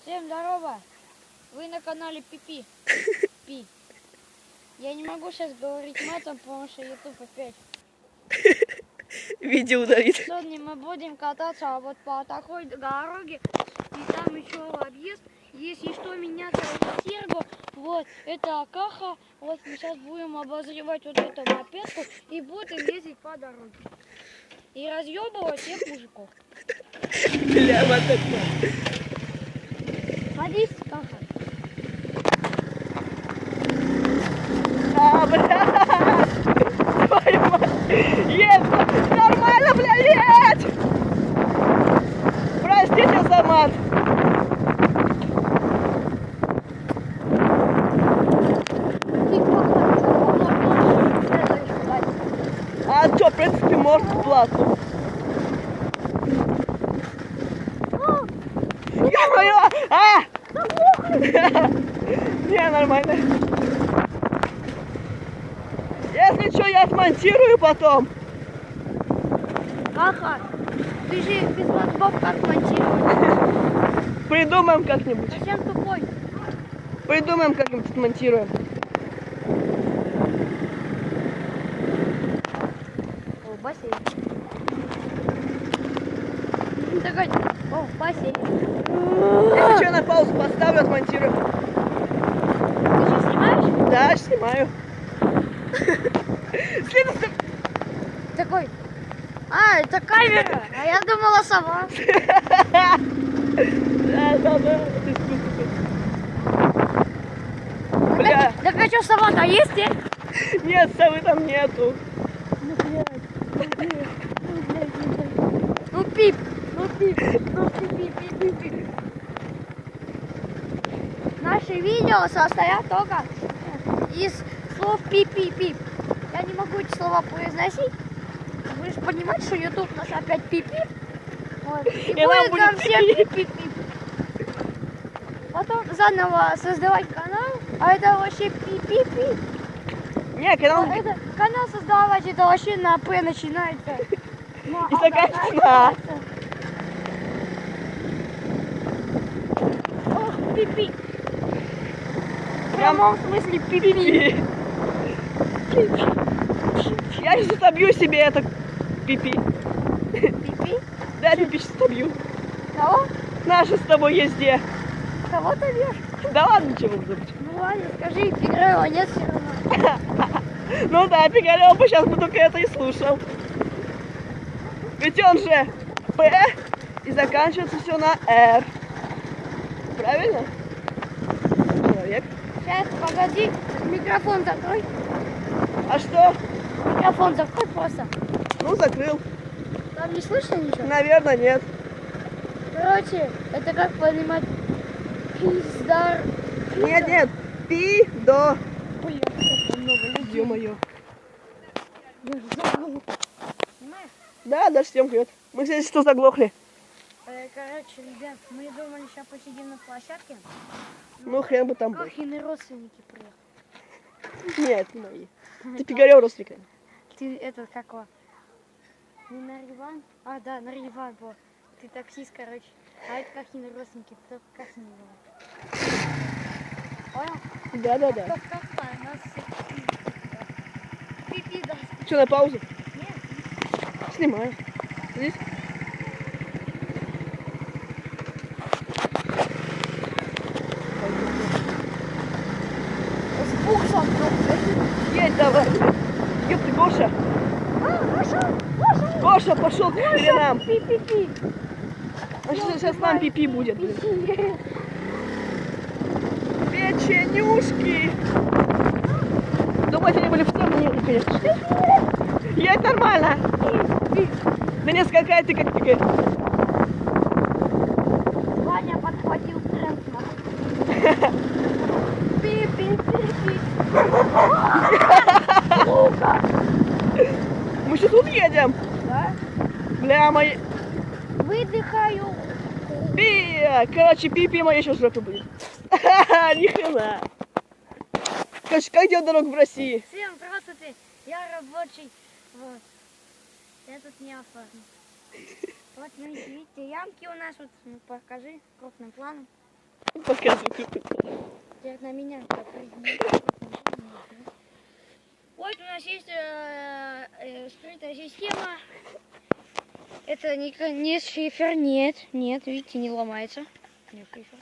Всем здорово! Вы на канале Пипи. Пи. Я не могу сейчас говорить матом, потому что YouTube опять. Видео удалит. Сегодня мы будем кататься вот по такой дороге. И там еще объезд. Если что, меня зовут Серго. Вот, это Акаха. Вот мы сейчас будем обозревать вот эту мопедку и будем ездить по дороге. И разъебывать всех мужиков. Бля, вот это. Садись, Каха. А, бля! Твою мать! Есть! Нормально, бля, едь! Простите за мат! А что, в принципе, может платно. Я поняла! А! Не, нормально. Если что, я смонтирую потом. Каха, ты же без мозгов как монтировать? Придумаем как-нибудь. Совсем тупой. Придумаем как-нибудь, смонтируем. О, бассейн. Такой, о, бассейн. Если что, на паузу поставлю, смонтирую. Ты что, снимаешь? Да, снимаю. Следующий. Такой, а, это камера, а я думала сова. Да, это искусство. Бля, Так а что, сова-то есть, нет, совы там нету. Ну, блядь, ну, пип, ну, пип. Наши видео состоят только из слов пип-пип-пип. Я не могу эти слова произносить. Вы же понимаете, что YouTube нас опять пип-пип. Вот. И нам будет нам будет всем пип. пип-пип-пип. Потом заново создавать канал, а это вообще пип-пип-пип. Не, канал Это, канал создавать, это вообще на П начинается. Ну, и заканчивается на А. Ох, пипи. В Прям прямом смысле пипи. Я сейчас отобью себе это пипи. Пипи? Да, пипи сейчас отобью. Кого? Наши с тобой езде. Кого ты бьешь? Да ладно, чего забыть. Ну ладно, скажи, Пигреева нет все равно. Ну да, Пигалёв бы сейчас бы только это и слушал. Ведь он же П и заканчивается все на Р. Правильно? Человек. Сейчас, погоди, микрофон закрой. А что? Микрофон закрой просто. Ну, закрыл. Там не слышно ничего? Наверное, нет. Короче, это как понимать пиздар. Нет. Пи до. Блин, сколько много людей. Ё-моё. Я же забыл. Понимаешь? Да, даже съемка идет. Мы, кстати, что заглохли. Короче, ребят, мы думали, сейчас посидим на площадке. Ну, хрен бы там был. Кахины родственники приехали. Нет, не мои. Ты Пигалёв родственник. Ты этот как его? Не Нариван? А, да, Нариван был. Ты таксист, короче. А это Кахины родственники, только Кахины его. Понял? Да. Как нас всех пипи даст. Что, на паузу? Нет? Снимаю. Здесь? С буксом. Есть, давай. Ёп ты, Гоша. Гоша пошел к хренам. Пи-пи-пи. А сейчас нам пипи будет, блин. Печенюшки. Думаете, они были в цене? Нет, конечно. Есть нормально. Да не скакай ты как ты. Ваня подхватил тренд. Пи-пи-пи-пи. Мы сейчас тут едем. Да? Бля, мои... Выдыхаю. Пи! Короче, пипи моя сейчас в жопе будет. Ни хрена. Короче, как делать дорогу в России? Всем здравствуйте. Я рабочий. Вот. Я тут не оформлен. Вот, видите, ямки у нас. Вот, покажи крупным планом. Показывай, какой класс. Теперь на меня. Вот у нас есть скрытая система. Это не шифер, нет, видите, не ломается. Не шифер.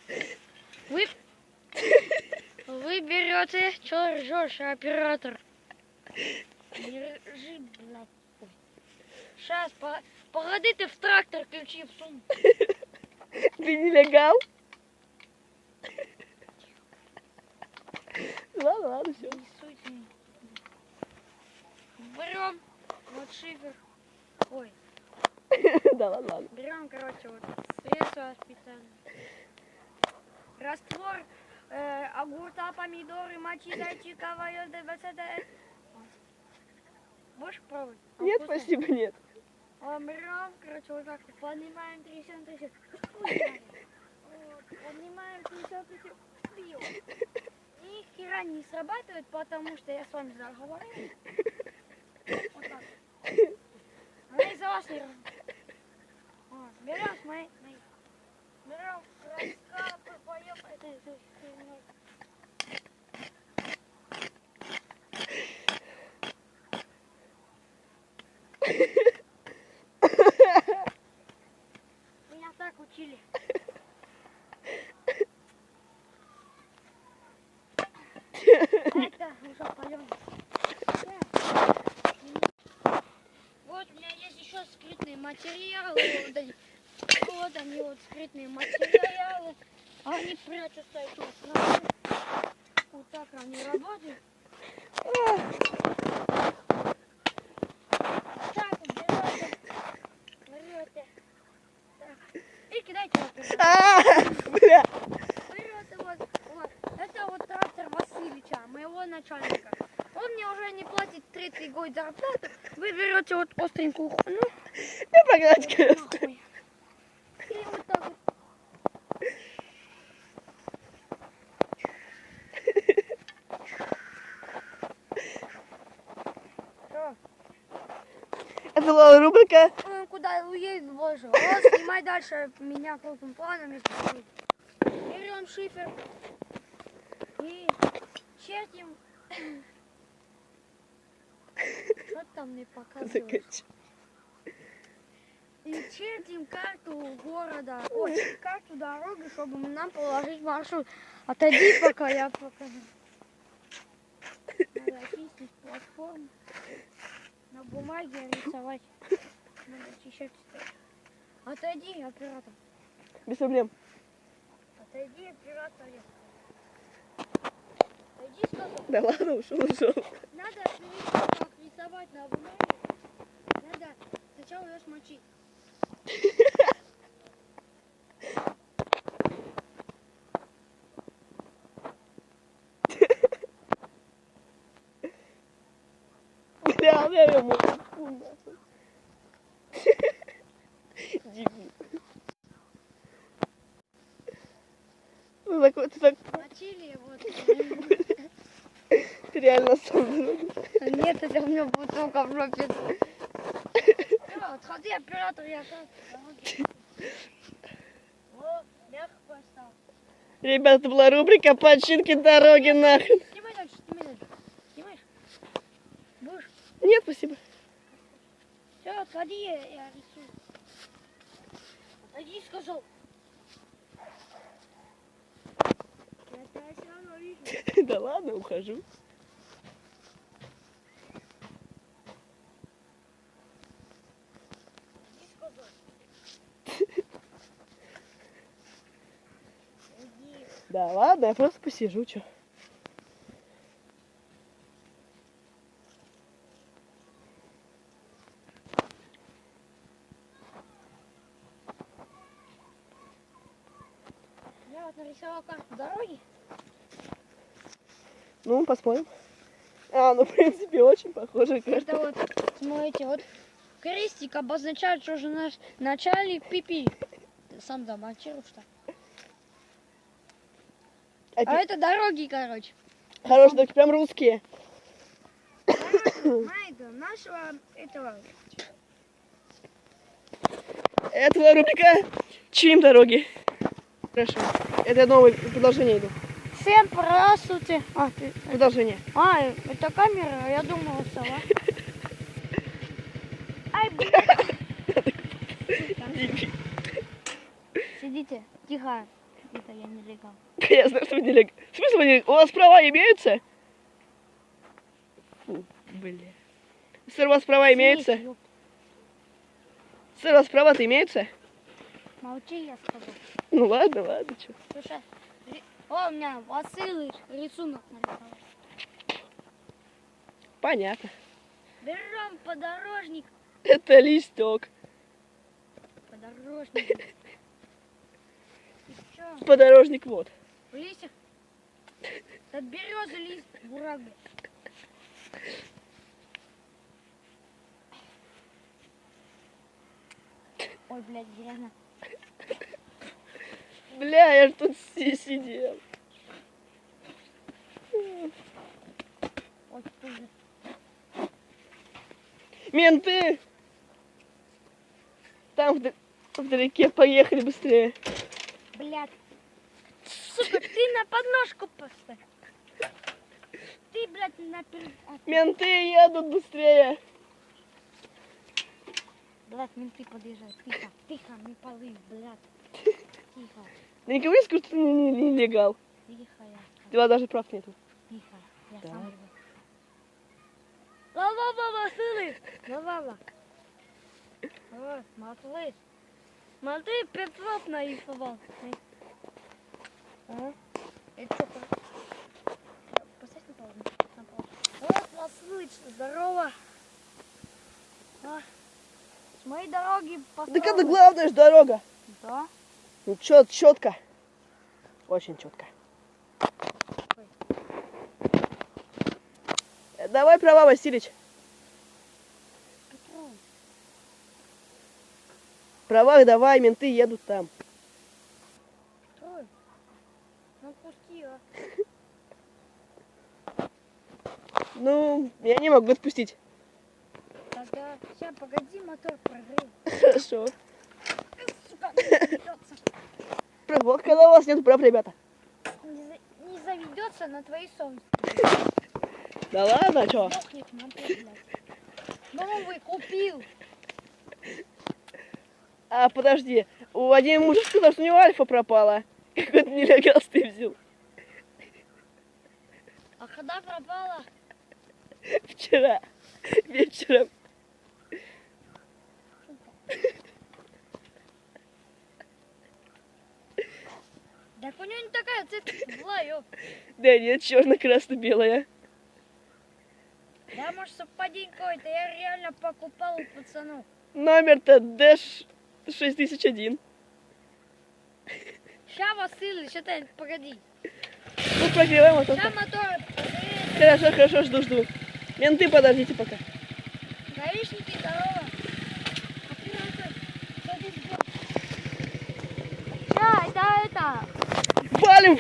Вы берете, что ржешь, оператор? Не ржи, блядь. Сейчас, погоди, ты в трактор ключи в сумку. Ты нелегал? Ладно, все. Не суйте. Берем вот шифер. Ой, Да ладно. берем, короче, вот средство специальное. Раствор огурца, помидоры, мочи, зайчика, вайода, будешь пробовать? Нет, Вкусно? спасибо, нет. Берем, короче, вот так вот, поднимаем, трясем. Вот, поднимаем, трясем. Ни хера не срабатывает, потому что я с вами заговорил. Вот так. Она из-за вас не работает. Вот, берем, смотри. Берем, раскапываем этой херней. Меня так учили. Это уже палёно. Вот у меня есть еще скрытные материалы. Вот они вот скрытные материалы. Они прячутся и тут. Вот так они работают. Так, берете. Так. И кидайте вот это. Бля. Берете вот. Это вот трактор Васильевича, моего начальника. Он мне уже не платит 3-й год зарплату. Вы берете вот остренькую хуйню. Я погнать, конечно. Нахуй. И вот так вот. Что? Это была рубрика. Куда уедет больше? Вот, снимай дальше меня крупным планом. Если будет. Берем шифер и чертим. Что там мне показываешь? Закачай. И чертим карту города, ой, карту дороги, чтобы нам положить маршрут. Отойди, пока я покажу. Надо очистить платформу. На бумаге рисовать. Надо очищать. Отойди, оператор. Без проблем. Отойди, оператор. Отойди, сказал. Да ладно, ушел. Надо как рисовать на бумаге. Надо сначала ее смочить. Бля, я ему. Дебил. Ты так Мочили вот. ты реально сам дорогу. Нет, это у меня бутылка в жопе. Отходи, оператор, я так. Вот, мягко поставил. Ребята, это была рубрика «Починки дороги нахрен». Снимай дальше, снимай дальше. Снимаешь? Будешь? Нет, спасибо. Все, отходи, я рисую. Отойди, сказал. Я тебя все равно вижу. Да ладно, ухожу. Иди, сказал. Иди. Да ладно, я просто посижу, чё. Я вот нарисовал карту дороги. Ну, посмотрим. Ну, в принципе, очень похоже карта. Это вот, смотрите, вот крестик обозначает, что же наш начальник пипи. Ты сам замонтируешь что? А это дороги, короче. Хорошие, так прям русские. Майда, нашего этого. Это была рубрика «Чиним дороги». Хорошо. Это новое продолжение иду. Всем здравствуйте. А, ты... Продолжение. А, это камера, а я думала сова. Ай, блин. Сидите, тихо. Это я не легал. Я знаю, что вы не лег. В смысле, у вас права имеются? Бля. Сэр, у вас права имеются? Сэр, у вас права-то имеются? Молчи, я сказал. Ну ладно, ладно, чё. Слушай, о, у меня Василыч рисунок нарисовал. Понятно. Берем подорожник. Это листок. Подорожник. И чё? Подорожник вот. В листьях? От березы лист, бурак, блядь. Ой, блядь, грязно. Бля, я ж тут сидел. Ой, тоже. Менты! Там вдалеке, поехали быстрее. Блядь. Сука, ты на подножку поставь. Ты, блядь, на Менты едут быстрее. Блядь, менты подъезжают. Тихо, тихо, не полы, блядь. Тихо, Да никого не скажу, что ты не легал. тихо, я. У тебя даже прав нету. Тихо, я Да. сам иду. Ла-ла-ла-ла, сыны! Ла-ла-ла. Ой, смотри. Смотри, Петров нарисовал. Ага. Это что, поставь на паузу. На паузу. Вот, Василыч, здорово. А, с моей дороги Так это построил. главная же дорога. Да? Ну, четко. Очень четко. Давай права, Василич. Петров. Права давай, менты едут там. Петров. Ну, пусти, а. Ну, я не могу отпустить. Тогда, сейчас, погоди, мотор прогрел. Хорошо. Сука, не заведется. Вот когда у вас нет прав, ребята. Не заведется на твоей совести. Да ладно, чё? Сдохнет мотор, блядь. Новый купил. А, подожди. У один мужик сказал, что у него альфа пропала. Какой-то нелегал стыбзил. А когда пропала? Вчера. Вечером. Так у него не такая цвет была, ёп. Да нет, черно-красно-белая. Да, может, совпадение какое-то. Я реально покупал у пацанов. Номер-то Дэш 6001. Ща, Василий, что-то, погоди. Ну, прогреваем мотор. Ща мотор. Хорошо, жду. Менты, подождите пока. Гаишники, здорово. Оператор, садись, блядь. Ща, это. Валим!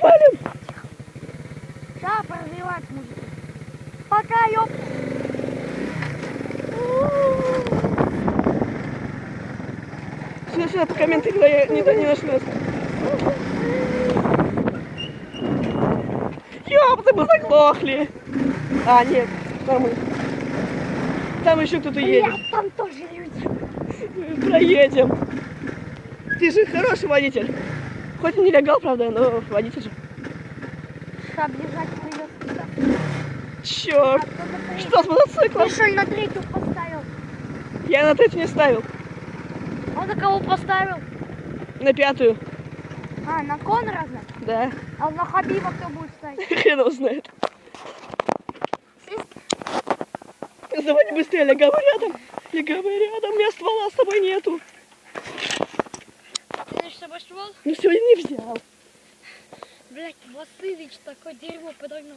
Ща прогревать, мужики. Пока, ёп. Сюда, пока менты не нашлёт. Ёпта, мы заглохли. А, нет, там еще кто-то едет. Блядь, там тоже люди. Проедем. Ты же хороший водитель. Хоть и нелегал, правда, но водитель же. Ща бежать придется. Черт. Что с мотоциклом? Ты что, на третью поставил? Я на третью не ставил. А на кого поставил? На пятую. А, на Конрада? Да. А на Хабиба кто будет ставить? Хрен его знает. Давай быстрее, легавый рядом. У меня ствола с тобой нету. Ты с собой ствол? Ну сегодня не взял. Блять, Василич такое дерьмо подогнал.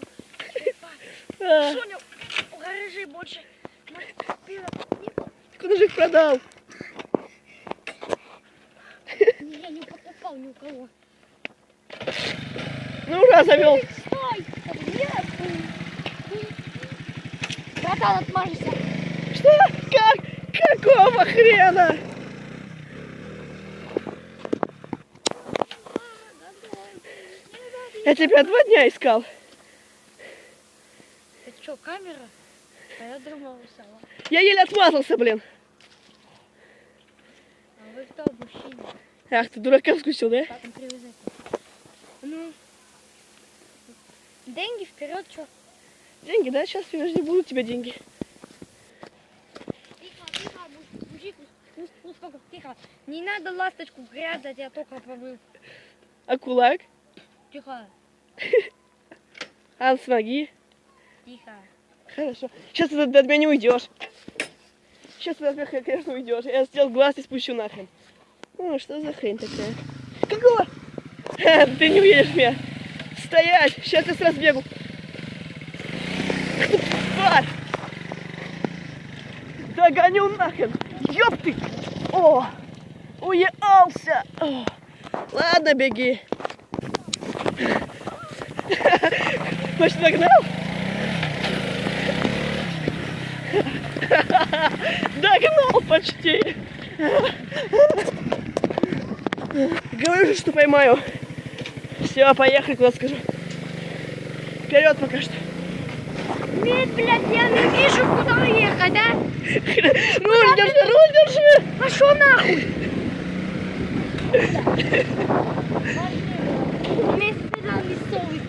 А, Соня, в гараже больше. куда же их продал? Я не покупал ни у кого. Ну ура, завел. Стой! Нет! Братан, отмажешься. Что? Как? Какого хрена? Я тебя 2 дня искал. Это что, камера? А я думала, сова. Я еле отмазался, блин. А вы кто, мужчина? Ах, ты дурака скучил, да? Как он привязать? Ну, деньги вперед, что? Деньги, да? Сейчас, подожди, будут у тебя деньги. Тихо, мужик, успокойся, тихо. Не надо ласточку грязать, я только побыл. А кулак? Тихо, А с ноги? тихо. Хорошо. Сейчас ты от меня не уйдешь. Сейчас ты от меня, конечно, уйдешь. Я сделал глаз и спущу нахрен. Ну, что за хрень такая? Какого? Ты не уедешь меня. Стоять! Сейчас я с разбегу. Тварь! Догоню нахрен! Ёп ты! О! Уехался! О. Ладно, беги. Может, догнал? Догнал почти. Говорю же, что поймаю. Все, поехали, куда скажу. Вперед пока что. Нет, блядь, я не вижу, куда ехать, да? Руль держи, руль держи. Пошел нахуй! Вместе нам не совесть.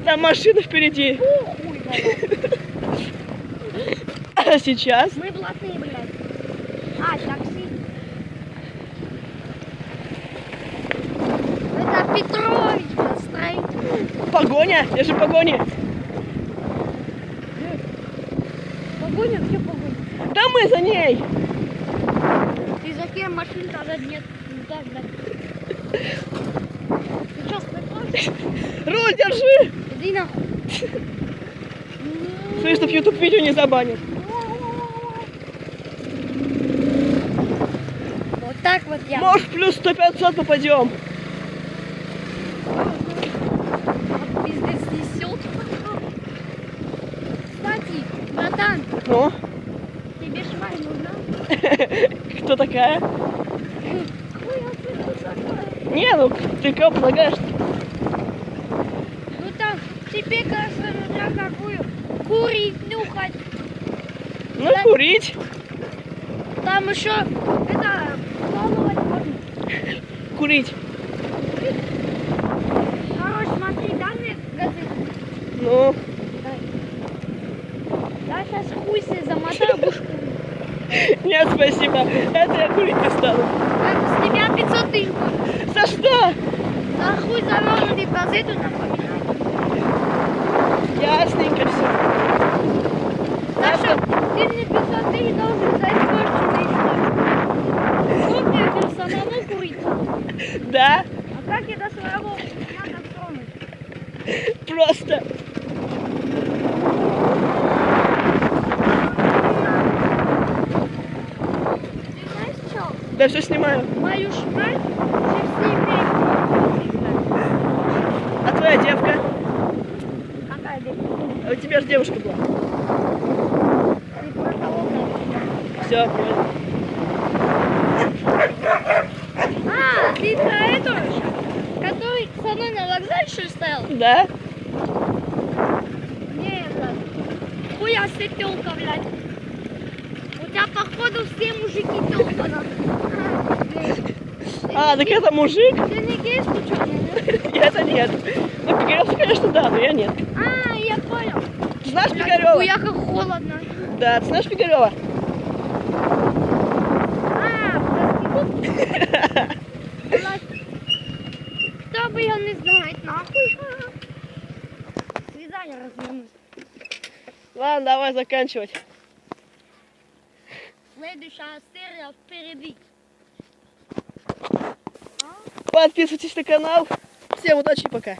Там машина впереди. Похуй, блядь. А сейчас? Мы блатные, блядь. А, такси. Это Петрович, блядь, строитель. Погоня? Я же погоня. Погоня? Где погоня? Да мы за ней. Ты за кем машин тогда нет? Ну да, блядь. Ты что, Петрович? Руль держи. Иди нахуй. Слышь, чтоб YouTube видео не забанит. Вот так вот я. Может, плюс 100-500 попадем. Пиздец несет. Кстати, братан, Ну, тебе шваль нужна? кто такая? Хуй, я слышу такое. Не, ну ты кого предлагаешь? Ну там, тебе кажется, нужна какую? Курить, нюхать. Ну, курить. Там еще, это, пробовать можно. Курить. Короче, смотри, дай мне газету. Ну, Дай. Я сейчас хуй себе замотаю, будешь курить. нет, спасибо. Это я курить не стану. Это с тебя 500 тысяч будет. За что? За хуй завернутый в газету напоминай. Ясненько все. Так что ты мне 500 тысяч должен за испорченный счет. Что мне теперь самому курить? Да, А как я до своего надо тронуть? просто. Ты знаешь что? Да все снимаю. Мою шмаль все сними. А твоя девка? Какая девка? А у тебя же девушка была. Ты про кого знаешь? Все, понял. А, ты про эту, который со мной на вокзале что ли стоял? Да? Не, блядь. Хуя ты тёлка, блядь. У тебя, походу, все мужики тёлка, нахуй. А, так это мужик? Ты не гей случайно, нет? Я-то нет. Ну, Пикарёв, конечно, да, но я нет. А, я понял. Ты знаешь Блядь, Пикарёва? хуя как холодно. Да, ты знаешь Пикарёва? А, проститутка. Блядь. Кто бы я не знает, нахуй. Свидание развернусь. Ладно, давай заканчивать. Следующая серия впереди. Подписывайтесь на канал. Всем удачи, пока.